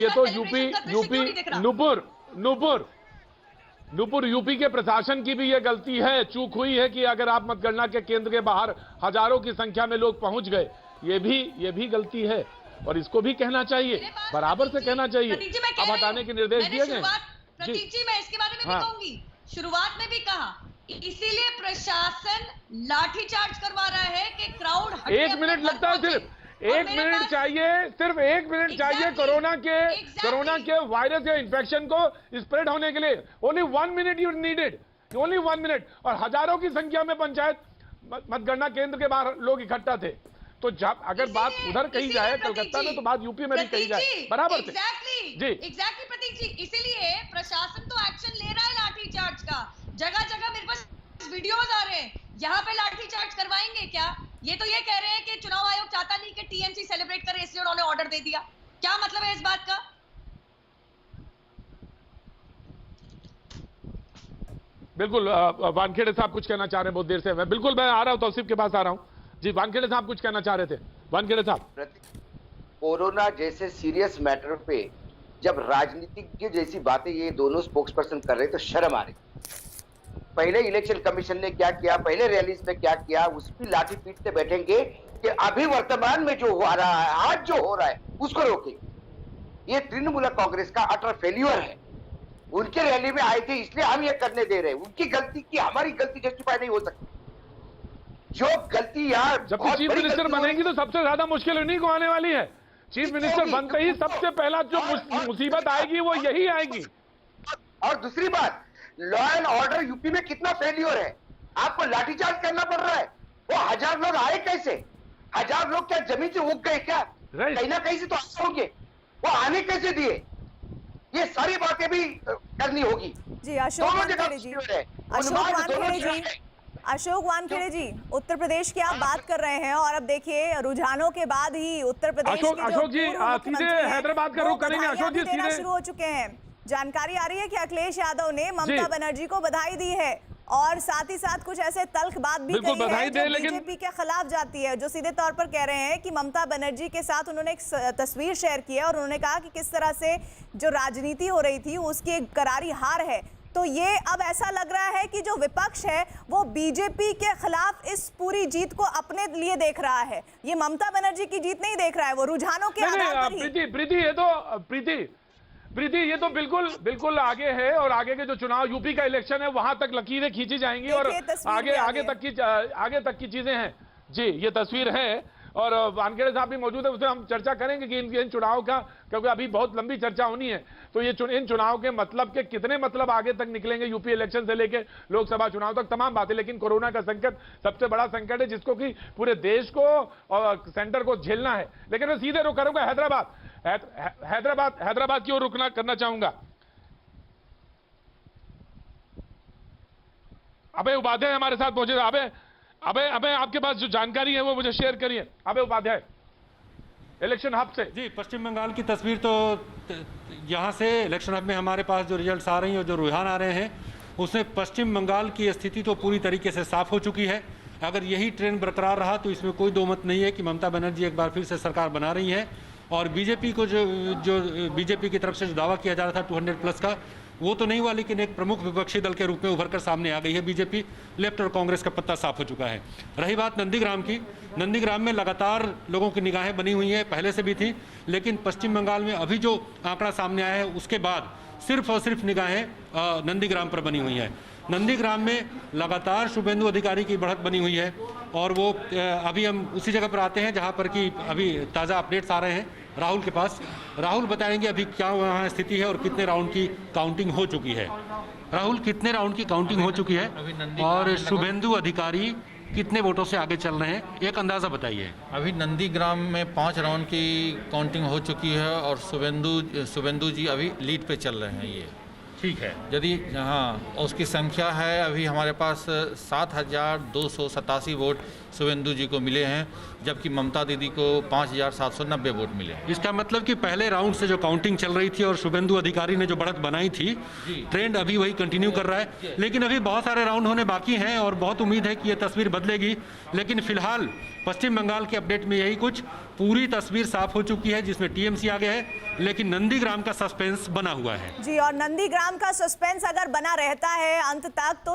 ये तो UP UP के प्रशासन की भी ये गलती है, चूक हुई है कि अगर आप मतगणना के केंद्र के बाहर हजारों की संख्या में लोग पहुंच गए, ये भी गलती है और इसको भी कहना चाहिए, बराबर से कहना चाहिए। अब हटाने के निर्देश दिए गए। प्रतीक जी, मैं इसके बारे में भी कहूंगी, शुरुआत में भी कहा, इसीलिए प्रशासन लाठीचार्ज करवा रहा है कि क्राउड 1 मिनट लगता है, सिर्फ 1 मिनट चाहिए, सिर्फ 1 मिनट चाहिए कोरोना के वायरस या इन्फेक्शन को स्प्रेड होने के लिए। Only 1 minute you needed, only 1 minute. और हजारों की संख्या में पंचायत मतगणना केंद्र के बाहर लोग इकट्ठा थे। तो जब अगर बात उधर कही जाए कलकत्ता में, तो बात यूपी में भी कही जाए, बराबर से। एग्जैक्टली प्रतीक जी, इसीलिए प्रशासन तो एक्शन ले रहा है लाठीचार्ज का। जगह जगह मेरे पास वीडियोस आ रहे हैं, यहाँ पे लाठीचार्ज करवाएंगे क्या? ये तो ये कह रहे हैं कि चुनाव आयोग चाहता नहीं कि टीएमसी सेलिब्रेट करे, इसलिए उन्होंने ऑर्डर दे दिया। क्या मतलब है इस बात का? बिल्कुल, वानखेड़े साहब कुछ कहना चाह रहे हैं बहुत देर से। मैं आ रहा हूं, तौसीफ के पास आ रहा हूं जी। वानखेड़े साहब कुछ कहना चाह रहे थे। वानखेड़े साहब, कोरोना जैसे सीरियस मैटर पे जब राजनीतिज्ञ जैसी बातें ये दोनों स्पोक्स पर्सन कर रहे तो शर्म आ रही। पहले इलेक्शन कमीशन ने क्या किया, पहले रैलीज में क्या किया, उसकी लाठी पीटते बैठेंगे कि अभी वर्तमान में जो हो रहा है, आज जो हो रहा है उसको रोके। ये तृणमूल कांग्रेस का अटर फेल्यूर है। उनके रैली में आए थे इसलिए हम ये करने दे रहे हैं। उनकी गलती की हमारी गलती जस्टिफाई नहीं हो सकती। जो गलती यार, जब चीफ मिनिस्टर बनेगी तो सबसे ज्यादा मुश्किल उन्हीं को आने वाली है। चीफ मिनिस्टर बनते ही सबसे पहला जो मुसीबत आएगी वो यही आएगी। और दूसरी बात, लॉ एंड ऑर्डर यूपी में कितना फेल्योर है, आपको लाठीचार्ज करना पड़ रहा है। वो 1000 लोग आए कैसे? 1000 लोग क्या जमीन से उग गए क्या? कहीं ना कहीं से तो आए होंगे, वो आने कैसे दिए? ये सारी बातें भी करनी होगी जी। अशोक वानखेड़े जी, उत्तर प्रदेश की आप बात कर रहे हैं और अब देखिए रुझानों के बाद ही उत्तर प्रदेश अशोक जी सीधे हैदराबाद का रुख करेंगे। अशोक जी सीधे शुरू हो चुके हैं। जानकारी आ रही है कि अखिलेश यादव ने ममता बनर्जी को बधाई दी है और साथ ही साथ कुछ ऐसे तल्ख बात भी कही है जो बीजेपी के खिलाफ जाती है, जो सीधे तौर पर कह रहे हैं कि ममता बनर्जी के साथ उन्होंने एक तस्वीर शेयर की है और उन्होंने कहा कि किस तरह से जो राजनीति हो रही थी उसकी एक करारी हार है। तो ये अब ऐसा लग रहा है कि जो विपक्ष है वो बीजेपी के खिलाफ इस पूरी जीत को अपने लिए देख रहा है। ये ममता बनर्जी की जीत नहीं देख रहा है, वो रुझानों के आधार पर ही। प्रीति, ये तो बिल्कुल आगे है और आगे के जो चुनाव यूपी का इलेक्शन है वहां तक लकीरें खींची जाएंगी और आगे तक की चीजें हैं जी। ये तस्वीर है और वानखेड़े साहब भी मौजूद है, उससे हम चर्चा करेंगे कि इन चुनाव का, क्योंकि अभी बहुत लंबी चर्चा होनी है। तो ये इन चुनाव के मतलब के कितने मतलब आगे तक निकलेंगे, यूपी इलेक्शन से लेके लोकसभा चुनाव तक, तमाम बातें। लेकिन कोरोना का संकट सबसे बड़ा संकट है जिसको कि पूरे देश को और सेंटर को झेलना है। लेकिन मैं सीधे रुक करूंगा हैदराबाद की ओर रुकना करना चाहूंगा। अबे उपाध्याय हमारे साथ पहुंचे। अबे आपके पास जो जानकारी है वो मुझे शेयर करिए। अबे उपाध्याय, इलेक्शन हब से जी। पश्चिम बंगाल की तस्वीर तो यहाँ से इलेक्शन हब में हमारे पास जो रिजल्ट्स आ रही हैं और जो रुझान आ रहे हैं उसमें पश्चिम बंगाल की स्थिति तो पूरी तरीके से साफ हो चुकी है। अगर यही ट्रेंड बरकरार रहा तो इसमें कोई दो मत नहीं है कि ममता बनर्जी एक बार फिर से सरकार बना रही है। और बीजेपी को जो बीजेपी की तरफ से जो दावा किया जा रहा था 200+ का, वो तो नहीं हुआ, लेकिन एक प्रमुख विपक्षी दल के रूप में उभर कर सामने आ गई है बीजेपी। लेफ्ट और कांग्रेस का पत्ता साफ हो चुका है। रही बात नंदीग्राम की, नंदीग्राम में लगातार लोगों की निगाहें बनी हुई हैं, पहले से भी थी, लेकिन पश्चिम बंगाल में अभी जो आंकड़ा सामने आया है उसके बाद सिर्फ और सिर्फ निगाहें नंदीग्राम पर बनी हुई हैं। नंदीग्राम में लगातार शुभेंदु अधिकारी की बढ़त बनी हुई है और वो अभी हम उसी जगह पर आते हैं जहां पर कि अभी ताज़ा अपडेट्स आ रहे हैं राहुल के पास। राहुल बताएंगे अभी क्या वहाँ स्थिति है और कितने राउंड की काउंटिंग हो चुकी है। राहुल, कितने राउंड की काउंटिंग हो चुकी है और शुभेंदु अधिकारी कितने वोटों से आगे चल रहे हैं, एक अंदाज़ा बताइए। अभी नंदीग्राम में 5 राउंड की काउंटिंग हो चुकी है और शुभेंदु जी अभी लीड पे चल रहे हैं। ये ठीक है। यदि हाँ, उसकी संख्या है अभी हमारे पास 7287 वोट शुभेंदु जी को मिले हैं जबकि ममता दीदी को 5,790 वोट मिले। इसका मतलब कि पहले राउंड से जो काउंटिंग चल रही थी और शुभेंदु अधिकारी ने जो बढ़त बनाई थी, ट्रेंड अभी वही कंटिन्यू कर रहा है। लेकिन अभी बहुत सारे राउंड होने बाकी हैं और बहुत उम्मीद है कि ये तस्वीर बदलेगी। लेकिन फिलहाल पश्चिम बंगाल के अपडेट में यही कुछ, पूरी तस्वीर साफ हो चुकी है जिसमें टीएमसी आगे है, लेकिन नंदीग्राम का सस्पेंस बना हुआ है। जी, और नंदीग्राम का सस्पेंस अगर बना रहता है अंत तक तो